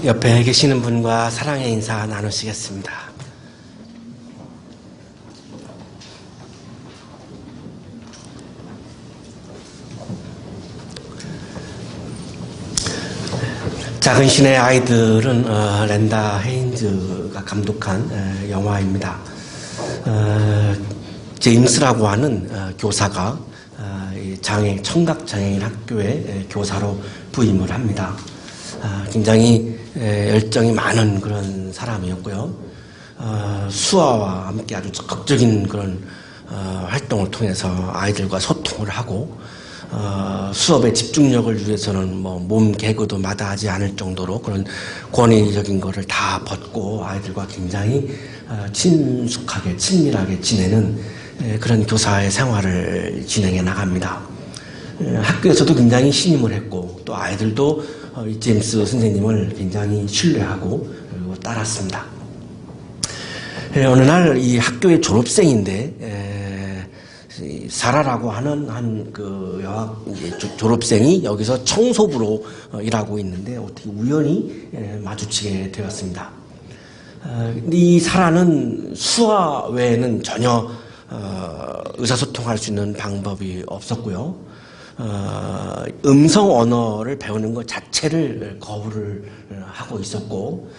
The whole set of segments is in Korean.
옆에 계시는 분과 사랑의 인사 나누시겠습니다. 작은 신의 아이들은 렌다 헤인즈가 감독한 영화입니다. 제임스라고 하는 교사가 청각장애인 학교의 교사로 부임을 합니다. 굉장히 열정이 많은 그런 사람이었고요. 수아와 함께 아주 적극적인 그런 활동을 통해서 아이들과 소통을 하고 수업의 집중력을 위해서는 몸 개그도 마다하지 않을 정도로 그런 권위적인 거를 다 벗고 아이들과 굉장히 친숙하게 친밀하게 지내는 그런 교사의 생활을 진행해 나갑니다. 학교에서도 굉장히 신임을 했고 또 아이들도 제임스 선생님을 굉장히 신뢰하고 그리고 따랐습니다. 어느 날 이 학교의 졸업생인데 사라라고 하는 그 여학 졸업생이 여기서 청소부로 일하고 있는데 어떻게 우연히 마주치게 되었습니다. 이 사라는 수화 외에는 전혀 의사소통할 수 있는 방법이 없었고요. 음성 언어를 배우는 것 자체를 거부를 하고 있었고,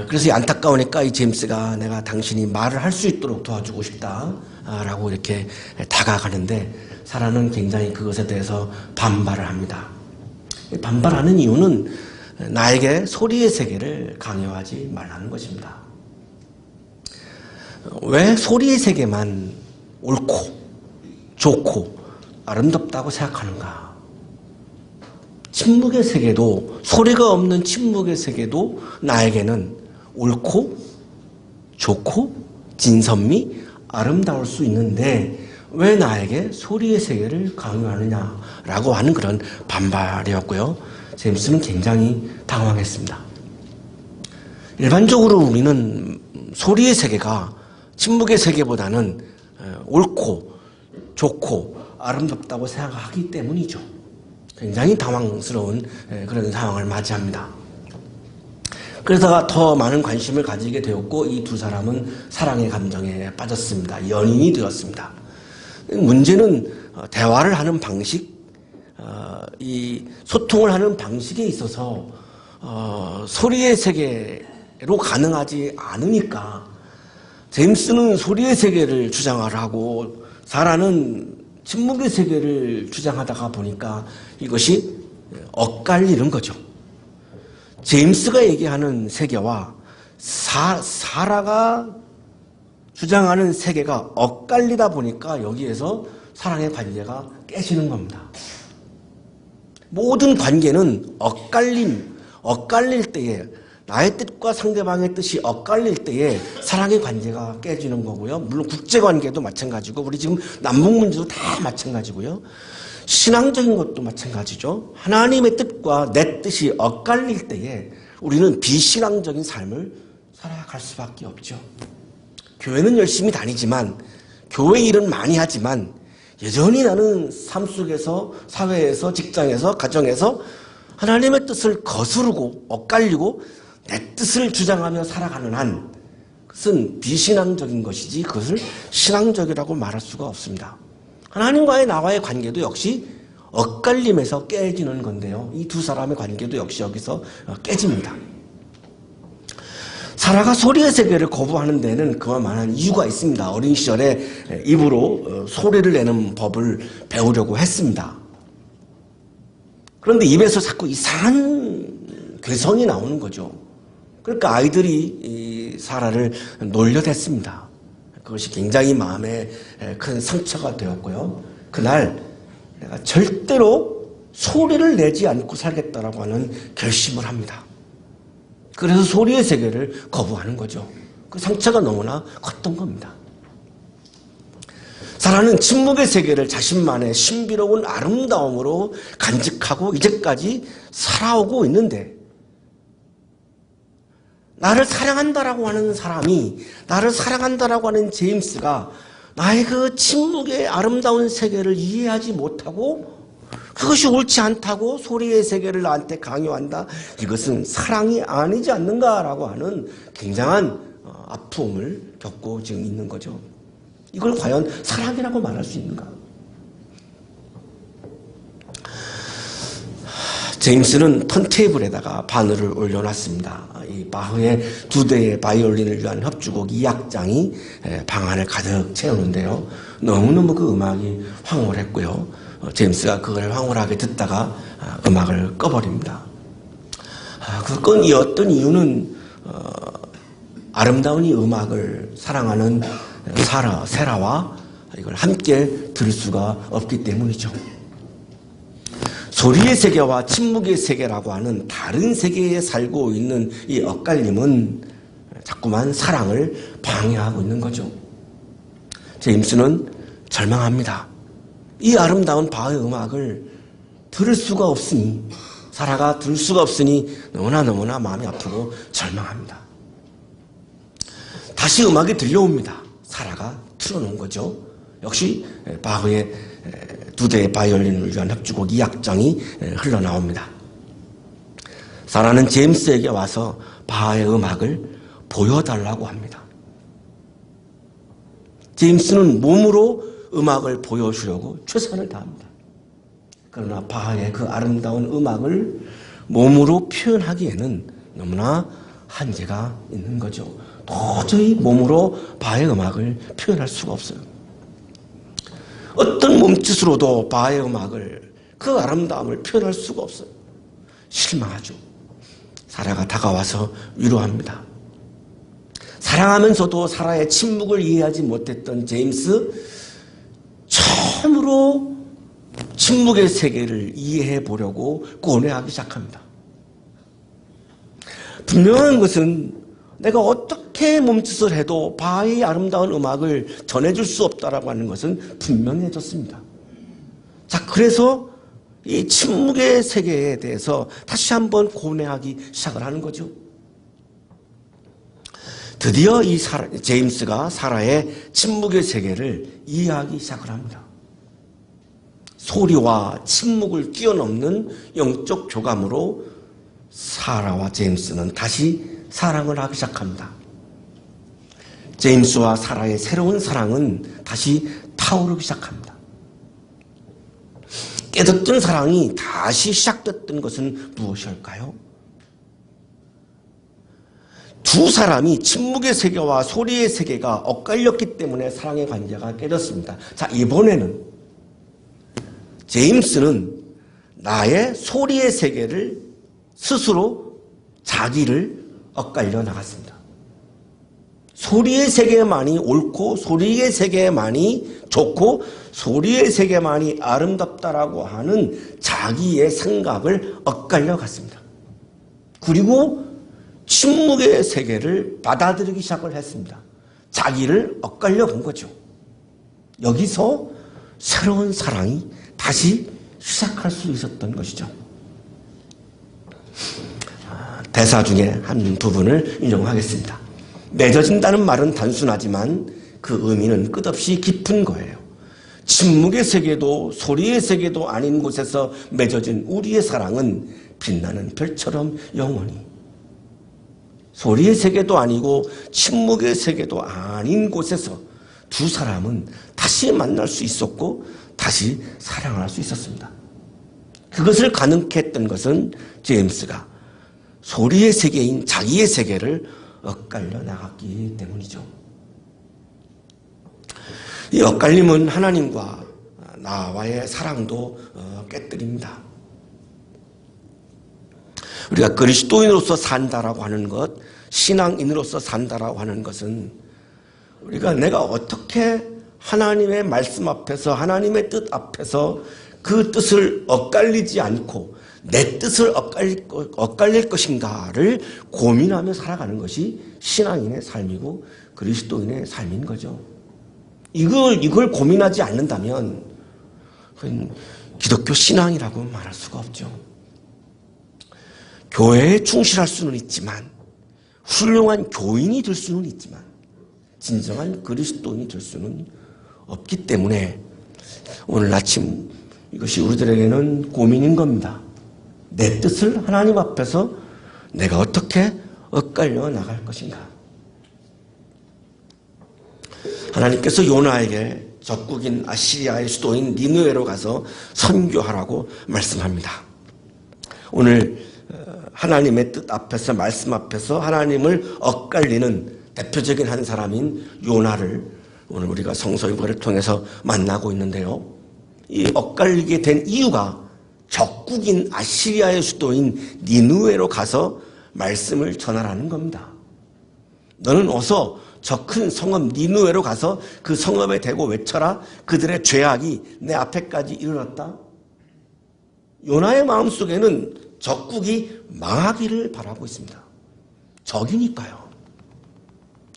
그래서 안타까우니까 이 제임스가 내가 당신이 말을 할 수 있도록 도와주고 싶다라고 이렇게 다가가는데 사라는 굉장히 그것에 대해서 반발을 합니다. 반발하는 이유는 나에게 소리의 세계를 강요하지 말라는 것입니다. 왜 소리의 세계만 옳고 좋고 아름답다고 생각하는가? 침묵의 세계도, 소리가 없는 침묵의 세계도 나에게는 옳고 좋고 진선미 아름다울 수 있는데 왜 나에게 소리의 세계를 강요하느냐라고 하는 그런 반발이었고요. 제임스는 굉장히 당황했습니다. 일반적으로 우리는 소리의 세계가 침묵의 세계보다는 옳고 좋고 아름답다고 생각하기 때문이죠. 굉장히 당황스러운 그런 상황을 맞이합니다. 그래서 더 많은 관심을 가지게 되었고 이 두 사람은 사랑의 감정에 빠졌습니다. 연인이 되었습니다. 문제는 대화를 하는 방식, 이 소통을 하는 방식에 있어서 소리의 세계로 가능하지 않으니까 제임스는 소리의 세계를 주장을 하고 사라는 침묵의 세계를 주장하다가 보니까 이것이 엇갈리는 거죠. 제임스가 얘기하는 세계와 사라가 주장하는 세계가 엇갈리다 보니까 여기에서 사랑의 관계가 깨지는 겁니다. 모든 관계는 엇갈릴 때에 나의 뜻과 상대방의 뜻이 엇갈릴 때에 사랑의 관계가 깨지는 거고요. 물론 국제관계도 마찬가지고 우리 지금 남북 문제도 다 마찬가지고요. 신앙적인 것도 마찬가지죠. 하나님의 뜻과 내 뜻이 엇갈릴 때에 우리는 비신앙적인 삶을 살아갈 수밖에 없죠. 교회는 열심히 다니지만 교회 일은 많이 하지만 여전히 나는 삶 속에서 사회에서 직장에서 가정에서 하나님의 뜻을 거스르고 엇갈리고 내 뜻을 주장하며 살아가는 한 그것은 비신앙적인 것이지 그것을 신앙적이라고 말할 수가 없습니다. 하나님과의 나와의 관계도 역시 엇갈림에서 깨지는 건데요. 이 두 사람의 관계도 역시 여기서 깨집니다. 사라가 소리의 세계를 거부하는 데는 그만한 이유가 있습니다. 어린 시절에 입으로 소리를 내는 법을 배우려고 했습니다. 그런데 입에서 자꾸 이상한 괴성이 나오는 거죠. 그러니까 아이들이 이 사라를 놀려댔습니다. 그것이 굉장히 마음에 큰 상처가 되었고요. 그날 내가 절대로 소리를 내지 않고 살겠다라고 하는 결심을 합니다. 그래서 소리의 세계를 거부하는 거죠. 그 상처가 너무나 컸던 겁니다. 사라는 침묵의 세계를 자신만의 신비로운 아름다움으로 간직하고 이제까지 살아오고 있는데 나를 사랑한다라고 하는 사람이, 나를 사랑한다라고 하는 제임스가 나의 그 침묵의 아름다운 세계를 이해하지 못하고 그것이 옳지 않다고 소리의 세계를 나한테 강요한다? 이것은 사랑이 아니지 않는가라고 하는 굉장한 아픔을 겪고 지금 있는 거죠. 이걸 과연 사랑이라고 말할 수 있는가? 제임스는 턴테이블에다가 바늘을 올려놨습니다. 이 바흐의 2대의 바이올린을 위한 협주곡 2악장이 방 안을 가득 채우는데요. 너무너무 그 음악이 황홀했고요. 제임스가 그걸 황홀하게 듣다가 음악을 꺼버립니다. 그건 어떤 이유는 아름다운 이 음악을 사랑하는 세라와 이걸 함께 들을 수가 없기 때문이죠. 소리의 세계와 침묵의 세계라고 하는 다른 세계에 살고 있는 이 엇갈림은 자꾸만 사랑을 방해하고 있는 거죠. 제임스는 절망합니다. 이 아름다운 바흐의 음악을 들을 수가 없으니, 사라가 들을 수가 없으니 너무나 마음이 아프고 절망합니다. 다시 음악이 들려옵니다. 사라가 틀어놓은 거죠. 역시 바흐의 2대의 바이올린을 위한 협주곡 2악장이 흘러나옵니다. 사라는 제임스에게 와서 바하의 음악을 보여달라고 합니다. 제임스는 몸으로 음악을 보여주려고 최선을 다합니다. 그러나 바하의 그 아름다운 음악을 몸으로 표현하기에는 너무나 한계가 있는 거죠. 도저히 몸으로 바하의 음악을 표현할 수가 없어요. 어떤 몸짓으로도 바하의 음악을, 그 아름다움을 표현할 수가 없어요. 실망하죠. 사라가 다가와서 위로합니다. 사랑하면서도 사라의 침묵을 이해하지 못했던 제임스, 처음으로 침묵의 세계를 이해해 보려고 고뇌하기 시작합니다. 분명한 것은 내가 어떻게 몸짓을 해도 바하의 아름다운 음악을 전해줄 수 없다라고 하는 것은 분명해졌습니다. 자, 그래서 이 침묵의 세계에 대해서 다시 한번 고뇌하기 시작을 하는 거죠. 드디어 이 제임스가 사라의 침묵의 세계를 이해하기 시작을 합니다. 소리와 침묵을 뛰어넘는 영적 교감으로 사라와 제임스는 다시 사랑을 하기 시작합니다. 제임스와 사라의 새로운 사랑은 다시 타오르기 시작합니다. 깨졌던 사랑이 다시 시작됐던 것은 무엇일까요? 두 사람이 침묵의 세계와 소리의 세계가 엇갈렸기 때문에 사랑의 관계가 깨졌습니다. 자, 이번에는 제임스는 나의 소리의 세계를 스스로 자기를 엇갈려 나갔습니다. 소리의 세계만이 옳고 소리의 세계만이 좋고 소리의 세계만이 아름답다라고 하는 자기의 생각을 엇갈려 갔습니다. 그리고 침묵의 세계를 받아들이기 시작을 했습니다. 자기를 엇갈려 본 거죠. 여기서 새로운 사랑이 다시 시작할 수 있었던 것이죠. 대사 중에 한 부분을 인용하겠습니다. 맺어진다는 말은 단순하지만 그 의미는 끝없이 깊은 거예요. 침묵의 세계도 소리의 세계도 아닌 곳에서 맺어진 우리의 사랑은 빛나는 별처럼 영원히, 소리의 세계도 아니고 침묵의 세계도 아닌 곳에서 두 사람은 다시 만날 수 있었고 다시 사랑할 수 있었습니다. 그것을 가능케 했던 것은 제임스가 소리의 세계인 자기의 세계를 엇갈려 나갔기 때문이죠. 이 엇갈림은 하나님과 나와의 사랑도 깨뜨립니다. 우리가 그리스도인으로서 산다라고 하는 것, 신앙인으로서 산다라고 하는 것은 우리가 내가 어떻게 하나님의 말씀 앞에서, 하나님의 뜻 앞에서 그 뜻을 엇갈리지 않고 내 뜻을 엇갈릴 것인가를 고민하며 살아가는 것이 신앙인의 삶이고 그리스도인의 삶인 거죠. 이걸 고민하지 않는다면 그건 기독교 신앙이라고 말할 수가 없죠. 교회에 충실할 수는 있지만, 훌륭한 교인이 될 수는 있지만 진정한 그리스도인이 될 수는 없기 때문에 오늘 아침 이것이 우리들에게는 고민인 겁니다. 내 뜻을 하나님 앞에서 내가 어떻게 엇갈려 나갈 것인가. 하나님께서 요나에게 적국인 아시리아의 수도인 니느웨로 가서 선교하라고 말씀합니다. 오늘 하나님의 뜻 앞에서, 말씀 앞에서 하나님을 엇갈리는 대표적인 한 사람인 요나를 오늘 우리가 성서일과를 통해서 만나고 있는데요. 이 엇갈리게 된 이유가 적국인 아시리아의 수도인 니느웨로 가서 말씀을 전하라는 겁니다. 너는 어서 저 큰 성읍 니느웨로 가서 그 성읍에 대고 외쳐라. 그들의 죄악이 내 앞에까지 이르렀다. 요나의 마음속에는 적국이 망하기를 바라고 있습니다. 적이니까요.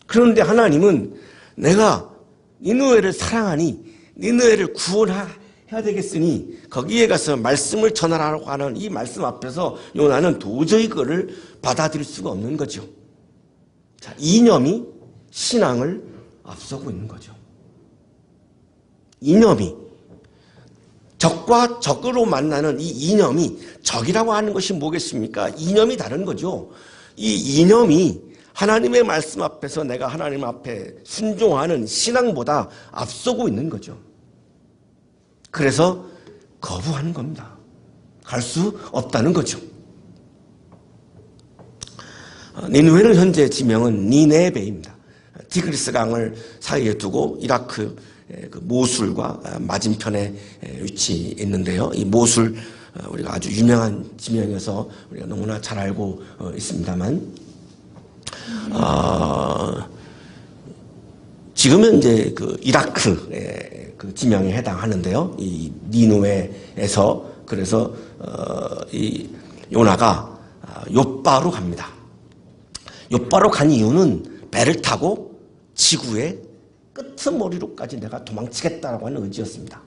그런데 하나님은 내가 니느웨를 사랑하니 니느웨를 구원해야 되겠으니 거기에 가서 말씀을 전하라고 하는 이 말씀 앞에서 요나는 도저히 그거를 받아들일 수가 없는 거죠. 자, 이념이 신앙을 앞서고 있는 거죠. 이념이 적과 적으로 만나는 이 이념이, 적이라고 하는 것이 뭐겠습니까? 이념이 다른 거죠. 이 이념이 하나님의 말씀 앞에서 내가 하나님 앞에 순종하는 신앙보다 앞서고 있는 거죠. 그래서 거부하는 겁니다. 갈 수 없다는 거죠. 니느웨는 현재 지명은 니네베입니다. 티그리스 강을 사이에 두고 이라크 그 모술과 맞은편에 위치해 있는데요. 이 모술 우리가 아주 유명한 지명이어서 우리가 너무나 잘 알고 있습니다만, 지금은 이제 그 이라크 그 지명에 해당하는데요. 이 니느웨에서 그래서 이 요나가 욥바로 갑니다. 욥바로 간 이유는 배를 타고 지구의 끄트머리로까지 내가 도망치겠다라고 하는 의지였습니다.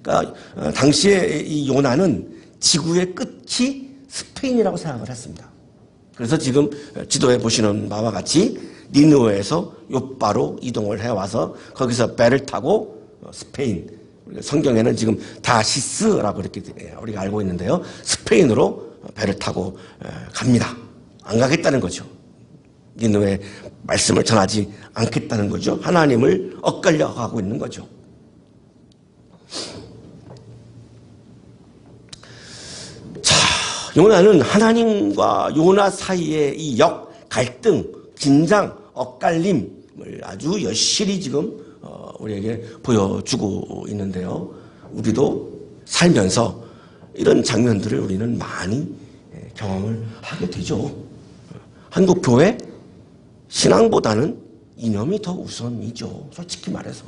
그러니까 당시에 이 요나는 지구의 끝이 스페인이라고 생각을 했습니다. 그래서 지금 지도에 보시는 바와 같이 니느웨에서 욥바로 이동을 해와서 거기서 배를 타고 스페인, 성경에는 지금 다시스라고 이렇게 우리가 알고 있는데요. 스페인으로 배를 타고 갑니다. 안 가겠다는 거죠. 니느웨 말씀을 전하지 않겠다는 거죠. 하나님을 엇갈려 가고 있는 거죠. 자, 요나는 하나님과 요나 사이의 이 갈등, 긴장, 엇갈림을 아주 여실히 지금 우리에게 보여주고 있는데요. 우리도 살면서 이런 장면들을 우리는 많이 경험을 하게 되죠. 한국 교회 신앙보다는 이념이 더 우선이죠. 솔직히 말해서.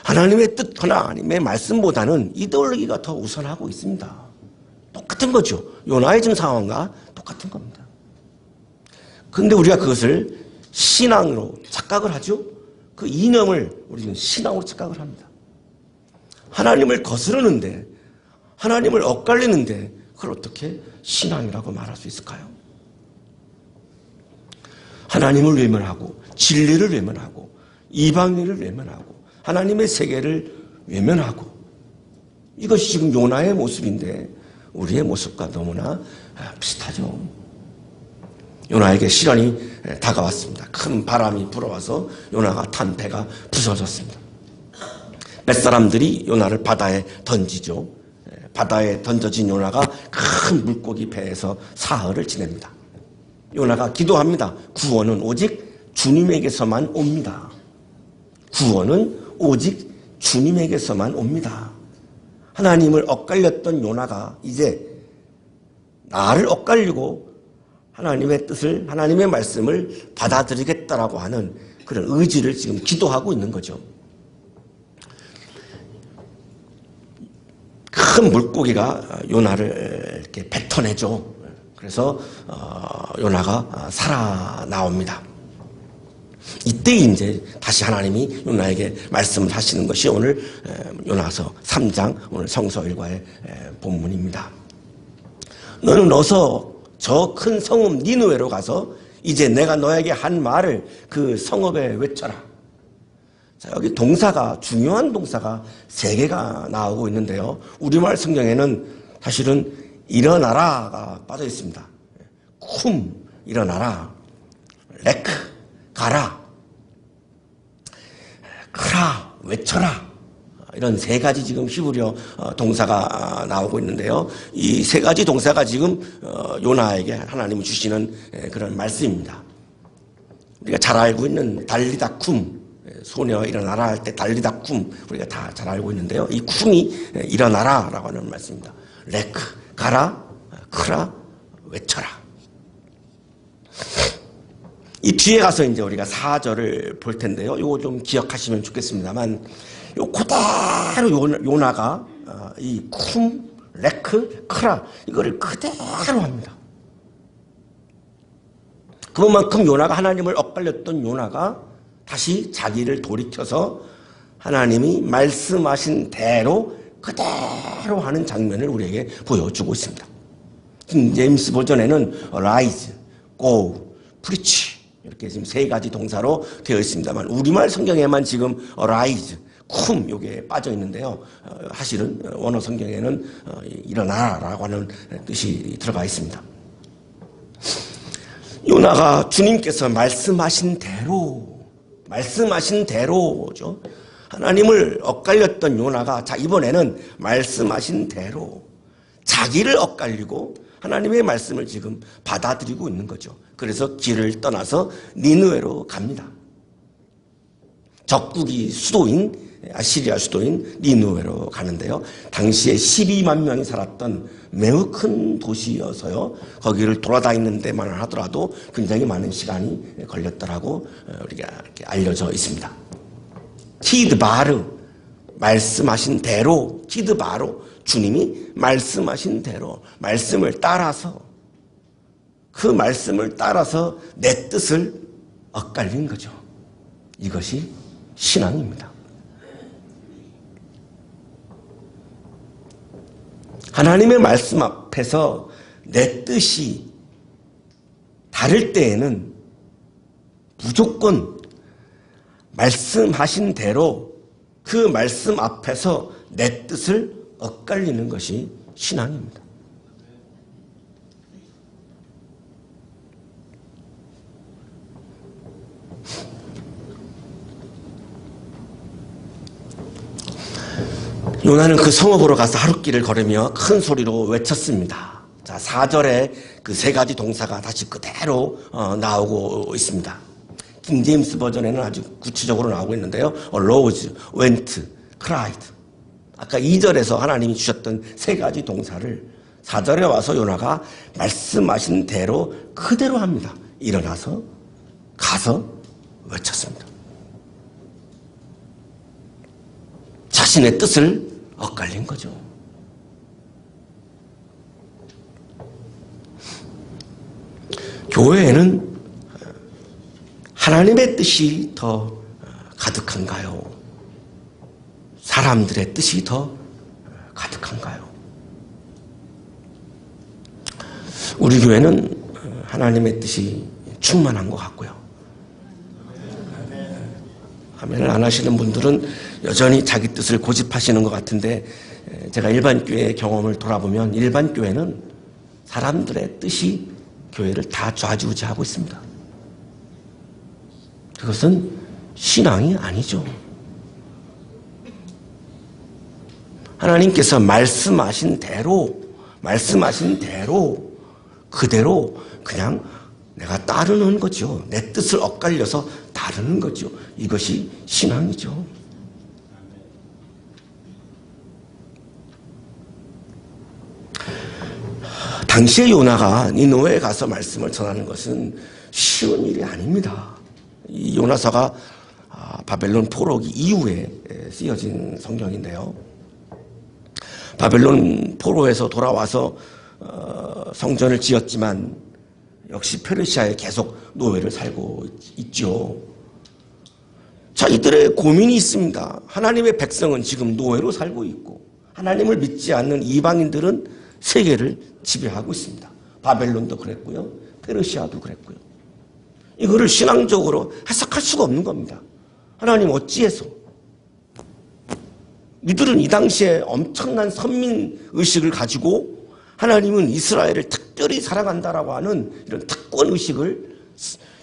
하나님의 뜻, 하나님의 말씀보다는 이데올로기가 더 우선하고 있습니다. 똑같은 거죠. 요나의 지금 상황과 똑같은 겁니다. 그런데 우리가 그것을 신앙으로 착각을 하죠. 그 이념을 우리는 신앙으로 착각을 합니다. 하나님을 거스르는데, 하나님을 엇갈리는데 그걸 어떻게 신앙이라고 말할 수 있을까요? 하나님을 외면하고 진리를 외면하고 이방인을 외면하고 하나님의 세계를 외면하고, 이것이 지금 요나의 모습인데 우리의 모습과 너무나 비슷하죠. 요나에게 시련이 다가왔습니다. 큰 바람이 불어와서 요나가 탄 배가 부서졌습니다. 몇 사람들이 요나를 바다에 던지죠. 바다에 던져진 요나가 큰 물고기 배에서 사흘을 지냅니다. 요나가 기도합니다. 구원은 오직 주님에게서만 옵니다. 구원은 오직 주님에게서만 옵니다. 하나님을 엇갈렸던 요나가 이제 나를 엇갈리고 하나님의 뜻을, 하나님의 말씀을 받아들이겠다라고 하는 그런 의지를 지금 기도하고 있는 거죠. 큰 물고기가 요나를 이렇게 뱉어내죠. 그래서 요나가 살아나옵니다. 이때 이제 다시 하나님이 요나에게 말씀을 하시는 것이 오늘 요나서 3장 오늘 성서 일과의 본문입니다. 너는 어서 저 큰 성읍 니느웨로 가서 이제 내가 너에게 한 말을 그 성읍에 외쳐라. 자, 여기 동사가, 중요한 동사가 3개가 나오고 있는데요. 우리말 성경에는 사실은 일어나라가 빠져 있습니다. 쿰, 일어나라. 레크, 가라. 크라, 외쳐라. 이런 3가지 지금 히브리어 동사가 나오고 있는데요. 이 3가지 동사가 지금 요나에게 하나님이 주시는 그런 말씀입니다. 우리가 잘 알고 있는 달리다 쿰, 소녀 일어나라 할 때 달리다 쿰, 우리가 다 잘 알고 있는데요. 이 쿰이 일어나라라고 하는 말씀입니다. 레크, 가라, 크라, 외쳐라. 이 뒤에 가서 이제 우리가 4절을 볼 텐데요. 이거 좀 기억하시면 좋겠습니다만, 요 그대로 요나가 이 쿰, 레크, 크라 이거를 그대로 합니다. 그만큼 요나가 하나님을 엇갈렸던 요나가 다시 자기를 돌이켜서 하나님이 말씀하신 대로 그대로 하는 장면을 우리에게 보여주고 있습니다. 킹 제임스 버전에는 rise, go, preach 이렇게 지금 3가지 동사로 되어 있습니다만 우리말 성경에만 지금 rise, 쿰 요게 빠져 있는데요. 사실은 원어 성경에는 일어나라고 하는 뜻이 들어가 있습니다. 요나가 주님께서 말씀하신 대로죠. 하나님을 엇갈렸던 요나가 자 이번에는 말씀하신 대로 자기를 엇갈리고 하나님의 말씀을 지금 받아들이고 있는 거죠. 그래서 길을 떠나서 니느웨로 갑니다. 적국이 수도인 아시리아 수도인 니느웨로 가는데요. 당시에 12만 명이 살았던 매우 큰 도시여서요. 거기를 돌아다니는 데만 하더라도 굉장히 많은 시간이 걸렸더라고 우리가 이렇게 알려져 있습니다. 키드바르 말씀하신 대로 키드바로 주님이 말씀하신 대로 말씀을 따라서 그 말씀을 따라서 내 뜻을 엇갈린 거죠. 이것이 신앙입니다. 하나님의 말씀 앞에서 내 뜻이 다를 때에는 무조건 말씀하신 대로 그 말씀 앞에서 내 뜻을 엇갈리는 것이 신앙입니다. 요나는 그 성읍으로 가서 하룻길을 걸으며 큰 소리로 외쳤습니다. 자, 4절에 그 3가지 동사가 다시 그대로 나오고 있습니다. 킹 제임스 버전에는 아주 구체적으로 나오고 있는데요. arose, went, cried. 아까 2절에서 하나님이 주셨던 3가지 동사를 4절에 와서 요나가 말씀하신 대로 그대로 합니다. 일어나서 가서 외쳤습니다. 자신의 뜻을 엇갈린 거죠. 교회에는 하나님의 뜻이 더 가득한가요? 사람들의 뜻이 더 가득한가요? 우리 교회는 하나님의 뜻이 충만한 것 같고요. 아멘을 안 하시는 분들은 여전히 자기 뜻을 고집하시는 것 같은데 제가 일반 교회의 경험을 돌아보면 일반 교회는 사람들의 뜻이 교회를 다 좌지우지하고 있습니다. 그것은 신앙이 아니죠. 하나님께서 말씀하신 대로 그대로 그냥 내가 따르는 거죠. 내 뜻을 엇갈려서 따르는 거죠. 이것이 신앙이죠. 당시에 요나가 니느웨에 가서 말씀을 전하는 것은 쉬운 일이 아닙니다. 이 요나서가 바벨론 포로기 이후에 쓰여진 성경인데요. 바벨론 포로에서 돌아와서 성전을 지었지만 역시 페르시아에 계속 노예를 살고 있죠. 자, 이들의 고민이 있습니다. 하나님의 백성은 지금 노예로 살고 있고 하나님을 믿지 않는 이방인들은 세계를 지배하고 있습니다. 바벨론도 그랬고요. 페르시아도 그랬고요. 이거를 신앙적으로 해석할 수가 없는 겁니다. 하나님 어찌해서? 이들은 이 당시에 엄청난 선민의식을 가지고 하나님은 이스라엘을 특별히 사랑한다라고 하는 이런 특권의식을,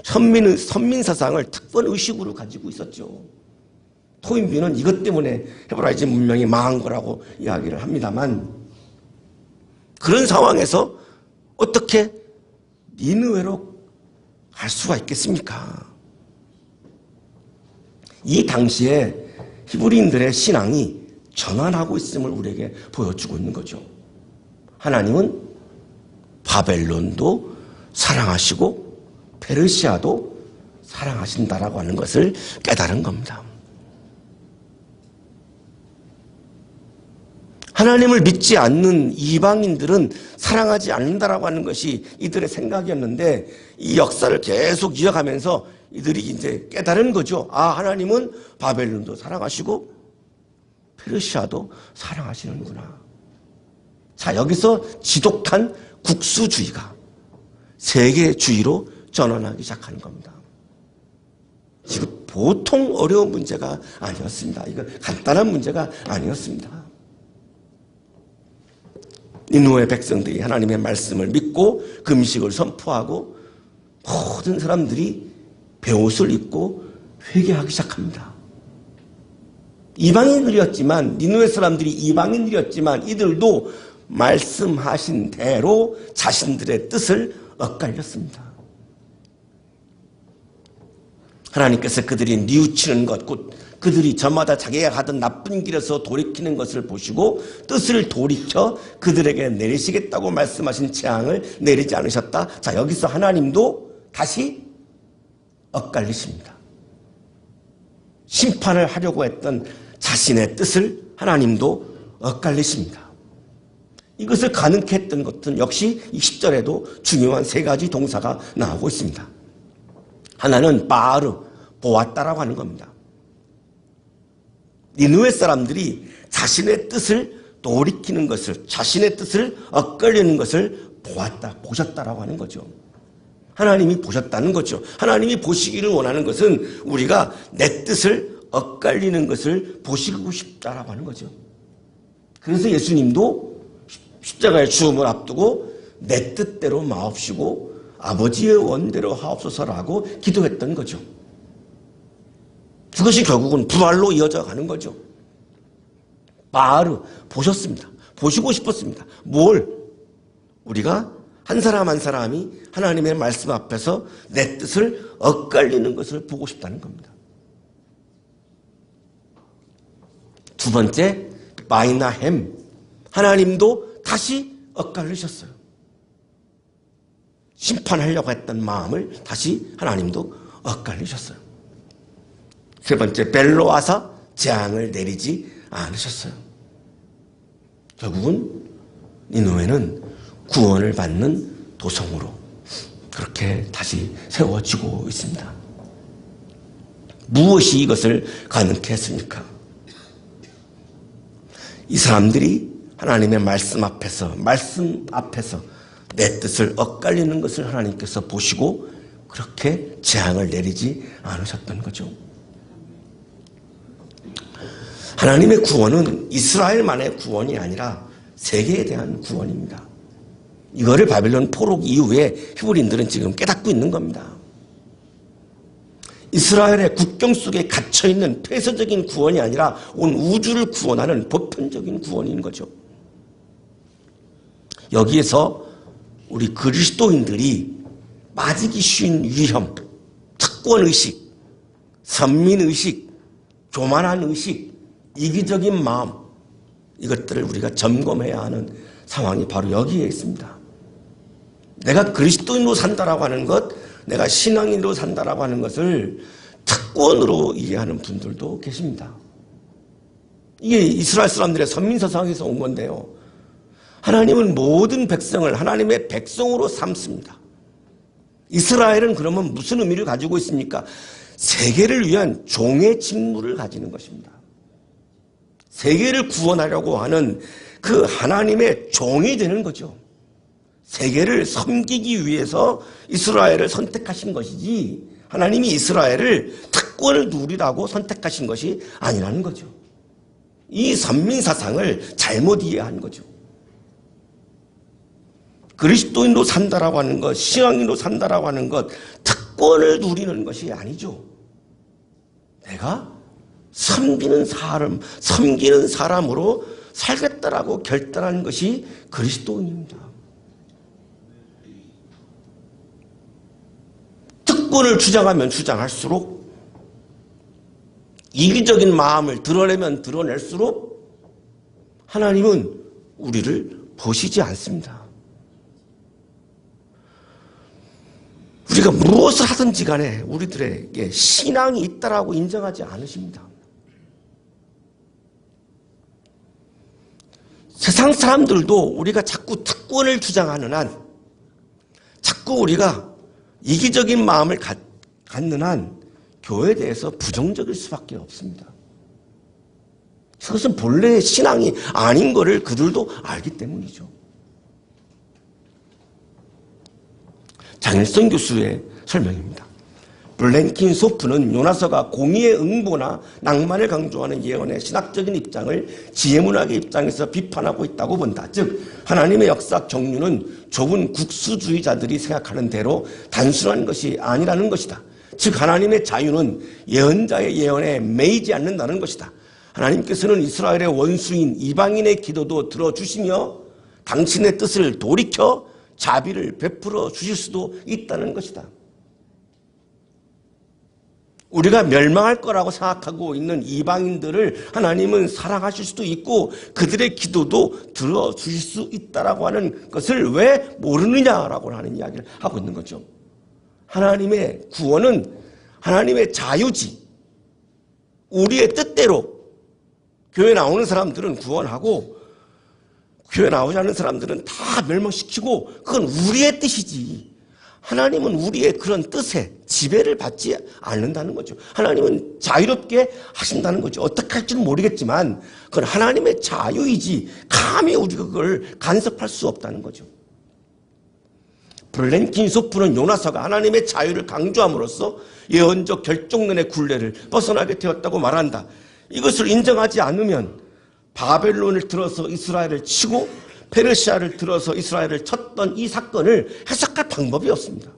선민사상을 특권의식으로 가지고 있었죠. 토인비는 이것 때문에 헤브라이즘 문명이 망한 거라고 이야기를 합니다만, 그런 상황에서 어떻게 니느웨로 갈 수가 있겠습니까? 이 당시에 히브리인들의 신앙이 전환하고 있음을 우리에게 보여주고 있는 거죠. 하나님은 바벨론도 사랑하시고 페르시아도 사랑하신다라고 하는 것을 깨달은 겁니다. 하나님을 믿지 않는 이방인들은 사랑하지 않는다라고 하는 것이 이들의 생각이었는데, 이 역사를 계속 이어가면서 이들이 이제 깨달은 거죠. 아, 하나님은 바벨론도 사랑하시고 페르시아도 사랑하시는구나. 자, 여기서 지독한 국수주의가 세계주의로 전환하기 시작하는 겁니다. 지금 보통 어려운 문제가 아니었습니다. 이거 간단한 문제가 아니었습니다. 니느웨 백성들이 하나님의 말씀을 믿고 금식을 선포하고 모든 사람들이 베옷을 입고 회개하기 시작합니다. 이방인들이었지만, 니느웨 사람들이 이방인들이었지만 이들도 말씀하신 대로 자신들의 뜻을 엇갈렸습니다. 하나님께서 그들이 뉘우치는 것, 곧 그들이 저마다 자기가 가던 나쁜 길에서 돌이키는 것을 보시고 뜻을 돌이켜 그들에게 내리시겠다고 말씀하신 재앙을 내리지 않으셨다. 자, 여기서 하나님도 다시 엇갈리십니다. 심판을 하려고 했던 자신의 뜻을 하나님도 엇갈리십니다. 이것을 가능케 했던 것은 역시 이 10절에도 중요한 세 가지 동사가 나오고 있습니다. 하나는 바르, 보았다라고 하는 겁니다. 니느웨 사람들이 자신의 뜻을 돌이키는 것을, 자신의 뜻을 엇갈리는 것을 보셨다라고 하는 거죠. 하나님이 보셨다는 거죠. 하나님이 보시기를 원하는 것은 우리가 내 뜻을 엇갈리는 것을 보시고 싶다라고 하는 거죠. 그래서 예수님도 십자가의 죽음을 앞두고 내 뜻대로 마옵시고 아버지의 원대로 하옵소서라고 기도했던 거죠. 그것이 결국은 부활로 이어져 가는 거죠. 바르, 보셨습니다. 보시고 싶었습니다. 뭘? 우리가 한 사람 한 사람이 하나님의 말씀 앞에서 내 뜻을 엇갈리는 것을 보고 싶다는 겁니다. 두 번째, 마이나햄. 하나님도 다시 엇갈리셨어요. 심판하려고 했던 마음을 다시 하나님도 엇갈리셨어요. 세 번째, 벨로아사. 재앙을 내리지 않으셨어요. 결국은 니느웨는 구원을 받는 도성으로 그렇게 다시 세워지고 있습니다. 무엇이 이것을 가능케 했습니까? 이 사람들이 하나님의 말씀 앞에서 내 뜻을 엇갈리는 것을 하나님께서 보시고 그렇게 재앙을 내리지 않으셨던 거죠. 하나님의 구원은 이스라엘만의 구원이 아니라 세계에 대한 구원입니다. 이거를 바벨론 포로 이후에 히브리인들은 지금 깨닫고 있는 겁니다. 이스라엘의 국경 속에 갇혀있는 폐쇄적인 구원이 아니라 온 우주를 구원하는 보편적인 구원인 거죠. 여기에서 우리 그리스도인들이 맞기 쉬운 위험, 특권의식, 선민의식, 교만한 의식, 이기적인 마음, 이것들을 우리가 점검해야 하는 상황이 바로 여기에 있습니다. 내가 그리스도인으로 산다라고 하는 것, 내가 신앙인으로 산다라고 하는 것을 특권으로 이해하는 분들도 계십니다. 이게 이스라엘 사람들의 선민사상에서 온 건데요. 하나님은 모든 백성을 하나님의 백성으로 삼습니다. 이스라엘은 그러면 무슨 의미를 가지고 있습니까? 세계를 위한 종의 직무를 가지는 것입니다. 세계를 구원하려고 하는 그 하나님의 종이 되는 거죠. 세계를 섬기기 위해서 이스라엘을 선택하신 것이지 하나님이 이스라엘을 특권을 누리라고 선택하신 것이 아니라는 거죠. 이 선민사상을 잘못 이해한 거죠. 그리스도인으로 산다라고 하는 것, 신앙인으로 산다라고 하는 것, 특권을 누리는 것이 아니죠. 내가 섬기는 사람으로 살겠다라고 결단한 것이 그리스도인입니다. 특권을 주장하면 주장할수록, 이기적인 마음을 드러내면 드러낼수록 하나님은 우리를 보시지 않습니다. 우리가 무엇을 하든지 간에 우리들에게 신앙이 있다라고 인정하지 않으십니다. 세상 사람들도 우리가 자꾸 특권을 주장하는 한, 자꾸 우리가 이기적인 마음을 갖는 한 교회에 대해서 부정적일 수밖에 없습니다. 그것은 본래의 신앙이 아닌 것을 그들도 알기 때문이죠. 장일성 교수의 설명입니다. 블랭킨 소프는 요나서가 공의의 응보나 낭만을 강조하는 예언의 신학적인 입장을 지혜문학의 입장에서 비판하고 있다고 본다. 즉 하나님의 역사 경륜은 좁은 국수주의자들이 생각하는 대로 단순한 것이 아니라는 것이다. 즉 하나님의 자유는 예언자의 예언에 매이지 않는다는 것이다. 하나님께서는 이스라엘의 원수인 이방인의 기도도 들어주시며 당신의 뜻을 돌이켜 자비를 베풀어 주실 수도 있다는 것이다. 우리가 멸망할 거라고 생각하고 있는 이방인들을 하나님은 사랑하실 수도 있고 그들의 기도도 들어주실 수 있다라고 하는 것을 왜 모르느냐라고 하는 이야기를 하고 있는 거죠. 하나님의 구원은 하나님의 자유지. 우리의 뜻대로 교회 나오는 사람들은 구원하고 교회 나오지 않는 사람들은 다 멸망시키고 그건 우리의 뜻이지. 하나님은 우리의 그런 뜻에 지배를 받지 않는다는 거죠. 하나님은 자유롭게 하신다는 거죠. 어떻게 할지는 모르겠지만 그건 하나님의 자유이지 감히 우리가 그걸 간섭할 수 없다는 거죠. 블랭킨 소프는 요나서가 하나님의 자유를 강조함으로써 예언적 결정론의 굴레를 벗어나게 되었다고 말한다. 이것을 인정하지 않으면 바벨론을 들어서 이스라엘을 치고 페르시아를 들어서 이스라엘을 쳤던 이 사건을 해석할 방법이 없습니다.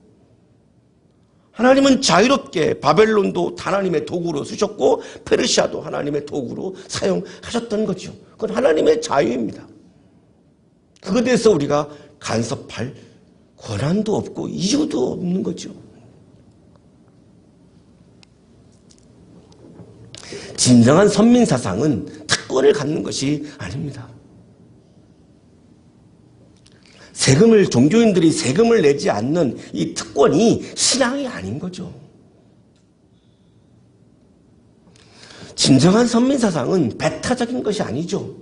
하나님은 자유롭게 바벨론도 하나님의 도구로 쓰셨고 페르시아도 하나님의 도구로 사용하셨던 거죠. 그건 하나님의 자유입니다. 그것에 대해서 우리가 간섭할 권한도 없고 이유도 없는 거죠. 진정한 선민사상은 특권을 갖는 것이 아닙니다. 종교인들이 세금을 내지 않는 이 특권이 신앙이 아닌 거죠. 진정한 선민사상은 배타적인 것이 아니죠.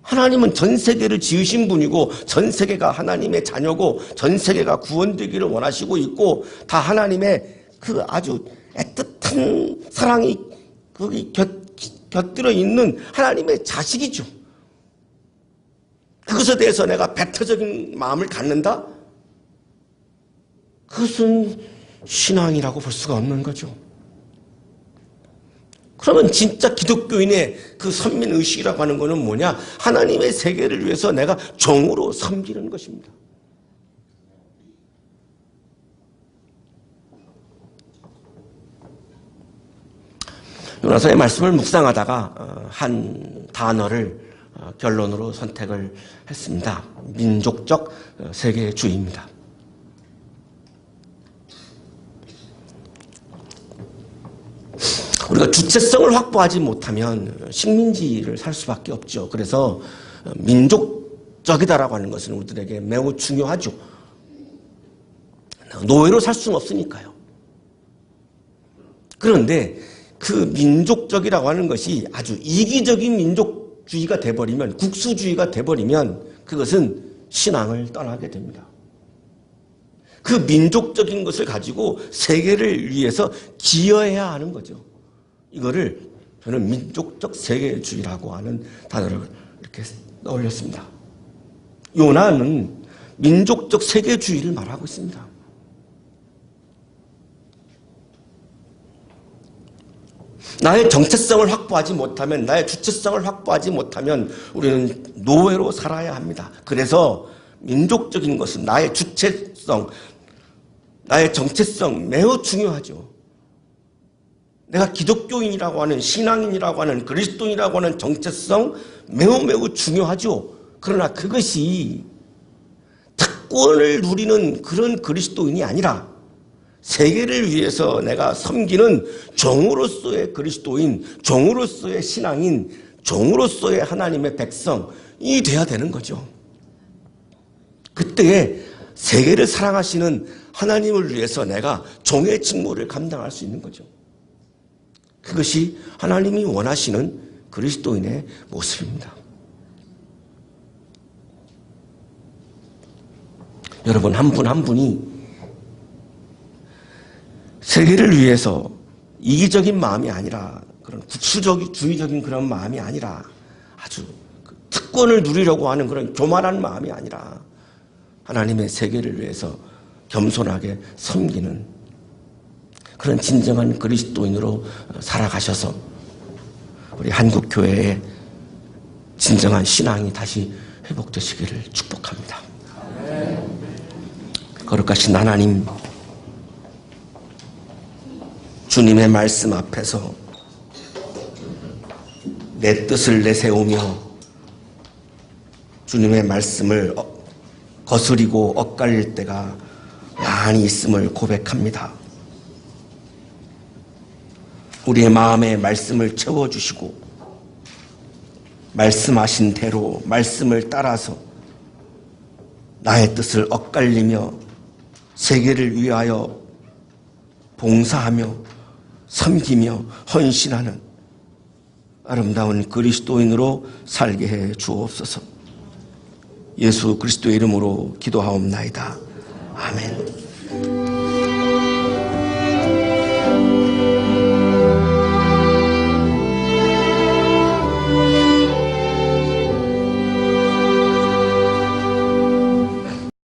하나님은 전 세계를 지으신 분이고 전 세계가 하나님의 자녀고 전 세계가 구원되기를 원하시고 있고 다 하나님의 그 아주 애틋한 사랑이 거기 곁들여 있는 하나님의 자식이죠. 그것에 대해서 내가 배타적인 마음을 갖는다? 그것은 신앙이라고 볼 수가 없는 거죠. 그러면 진짜 기독교인의 그 선민의식이라고 하는 것은 뭐냐? 하나님의 세계를 위해서 내가 정으로 섬기는 것입니다. 요나서의 말씀을 묵상하다가 한 단어를 결론으로 선택을 했습니다. 민족적 세계주의입니다. 우리가 주체성을 확보하지 못하면 식민지를 살 수밖에 없죠. 그래서 민족적이다라고 하는 것은 우리들에게 매우 중요하죠. 노예로 살 수는 없으니까요. 그런데 그 민족적이라고 하는 것이 아주 이기적인 민족주의가 돼버리면, 국수주의가 돼버리면 그것은 신앙을 떠나게 됩니다. 그 민족적인 것을 가지고 세계를 위해서 기여해야 하는 거죠. 이거를 저는 민족적 세계주의라고 하는 단어를 이렇게 떠올렸습니다. 요나는 민족적 세계주의를 말하고 있습니다. 나의 정체성을 확보하지 못하면, 나의 주체성을 확보하지 못하면 우리는 노예로 살아야 합니다. 그래서 민족적인 것은 나의 주체성, 나의 정체성 매우 중요하죠. 내가 기독교인이라고 하는, 신앙인이라고 하는, 그리스도인이라고 하는 정체성 매우 중요하죠. 그러나 그것이 특권을 누리는 그런 그리스도인이 아니라 세계를 위해서 내가 섬기는 종으로서의 그리스도인, 종으로서의 신앙인, 종으로서의 하나님의 백성이 돼야 되는 거죠. 그때에 세계를 사랑하시는 하나님을 위해서 내가 종의 직무를 감당할 수 있는 거죠. 그것이 하나님이 원하시는 그리스도인의 모습입니다. 여러분, 한 분 한 분이 세계를 위해서 이기적인 마음이 아니라, 그런 국수주의적인 그런 마음이 아니라, 아주 특권을 누리려고 하는 그런 교만한 마음이 아니라 하나님의 세계를 위해서 겸손하게 섬기는 그런 진정한 그리스도인으로 살아가셔서 우리 한국교회의 진정한 신앙이 다시 회복되시기를 축복합니다. 거룩하신 하나님, 주님의 말씀 앞에서 내 뜻을 내세우며 주님의 말씀을 거스리고 엇갈릴 때가 많이 있음을 고백합니다. 우리의 마음에 말씀을 채워주시고 말씀하신 대로 말씀을 따라서 나의 뜻을 엇갈리며 세계를 위하여 봉사하며 섬기며 헌신하는 아름다운 그리스도인으로 살게 해 주옵소서. 예수 그리스도의 이름으로 기도하옵나이다. 아멘.